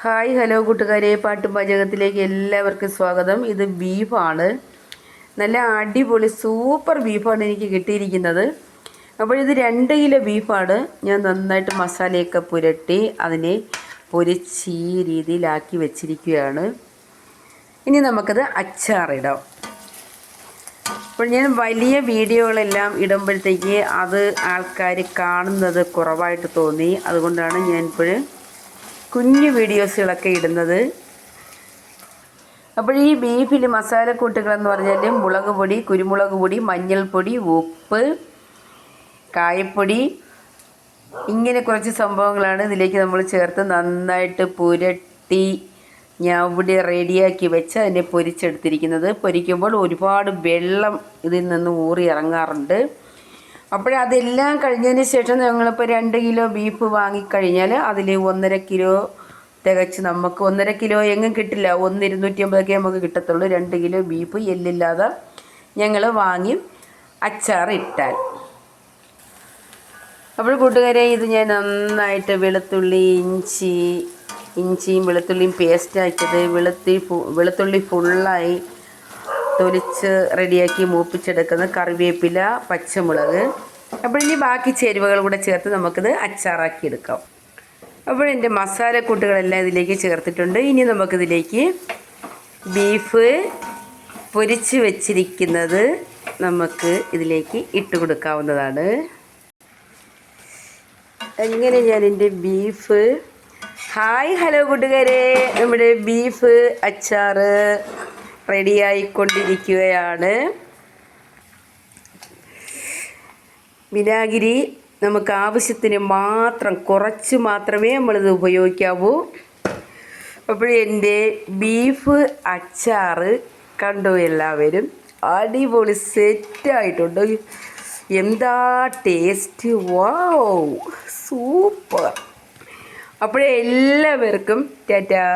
Hi hello കൂട്ടുകാരെ, പാട്ടും പാചകത്തിലേക്ക് എല്ലാവർക്കും സ്വാഗതം. ഇത് ബീഫാണ്. നല്ല അടിപൊളി സൂപ്പർ ബീഫാണ് എനിക്ക് കിട്ടിയിരിക്കുന്നത്. അപ്പോൾ ഇത് 2 കിലോ ബീഫാണ്. ഞാൻ നന്നായിട്ട് മസാലയൊക്കെ പുരട്ടി അതിനെ പൊരിച്ച് ഈ രീതിയിലാക്കി വെച്ചിരിക്കുകയാണ്. ഇനി നമുക്കത് അച്ചാറിടാം. അപ്പോൾ ഞാൻ വലിയ വീഡിയോകളെല്ലാം ഇടുമ്പോഴത്തേക്ക് അത് ആൾക്കാർ കാണുന്നത് കുറവായിട്ട് തോന്നി. അതുകൊണ്ടാണ് ഞാനിപ്പോൾ കുഞ്ഞു വീഡിയോസുകളൊക്കെ ഇടുന്നത്. അപ്പോൾ ഈ ബീഫിൽ മസാലക്കൂട്ടുകളെന്ന് പറഞ്ഞാൽ മുളക് പൊടി, കുരുമുളക് പൊടി, മഞ്ഞൾപ്പൊടി, ഉപ്പ്, കായപ്പൊടി, ഇങ്ങനെ കുറച്ച് സംഭവങ്ങളാണ് ഇതിലേക്ക് നമ്മൾ ചേർത്ത് നന്നായിട്ട് പുരട്ടി ഞവടി റെഡിയാക്കി വെച്ച് അതിനെ പൊരിച്ചെടുത്തിരിക്കുന്നത്. പൊരിക്കുമ്പോൾ ഒരുപാട് വെള്ളം ഇതിൽ നിന്ന് ഊറി ഇറങ്ങാറുണ്ട്. അതെല്ലാം കഴിഞ്ഞതിന് ശേഷം ഞങ്ങളിപ്പോൾ 2 കിലോ ബീഫ് വാങ്ങിക്കഴിഞ്ഞാൽ അതിൽ 1.5 കിലോ തികച്ച് നമുക്ക് 1.5 കിലോ എങ്ങും കിട്ടില്ല. 1,250 നമുക്ക് കിട്ടത്തുള്ളൂ. 2 കിലോ ബീഫ് എല്ലില്ലാതെ ഞങ്ങൾ വാങ്ങി അച്ചാറിട്ടാൽ. അപ്പോൾ കൂട്ടുകാരെ, ഇത് ഞാൻ നന്നായിട്ട് ഇഞ്ചിയും വെളുത്തുള്ളിയും പേസ്റ്റാക്കിയത്, വെളുത്തുള്ളി ഫുള്ളായി തൊലിച്ച് റെഡിയാക്കി മൂപ്പിച്ചെടുക്കുന്ന കറിവേപ്പില, പച്ചമുളക്. ഇനി ബാക്കി ചേരുവകൾ കൂടെ ചേർത്ത് നമുക്കിത് അച്ചാറാക്കി എടുക്കാം. എൻ്റെ മസാലക്കൂട്ടുകളെല്ലാം ഇതിലേക്ക് ചേർത്തിട്ടുണ്ട്. ഇനി നമുക്കിതിലേക്ക് ബീഫ് പൊരിച്ച് വെച്ചിരിക്കുന്നത് നമുക്ക് ഇതിലേക്ക് ഇട്ട് കൊടുക്കാവുന്നതാണ്. അങ്ങനെ ഞാൻ എൻ്റെ ബീഫ് ഹായ് ഹലോ കൂട്ടുകാരെ, നമ്മുടെ ബീഫ് അച്ചാറ് റെഡിയായിക്കൊണ്ടിരിക്കുകയാണ്. വിനാഗിരി നമുക്ക് ആവശ്യത്തിന് മാത്രം, കുറച്ച് മാത്രമേ നമ്മളിത് ഉപയോഗിക്കാവൂ. എൻ്റെ ബീഫ് അച്ചാറ് കണ്ടു എല്ലാവരും, അടിപൊളി സെറ്റായിട്ടുണ്ട്. എന്താ ടേസ്റ്റ്, വാവ്, സൂപ്പർ. എല്ലാവർക്കും ടാറ്റാ.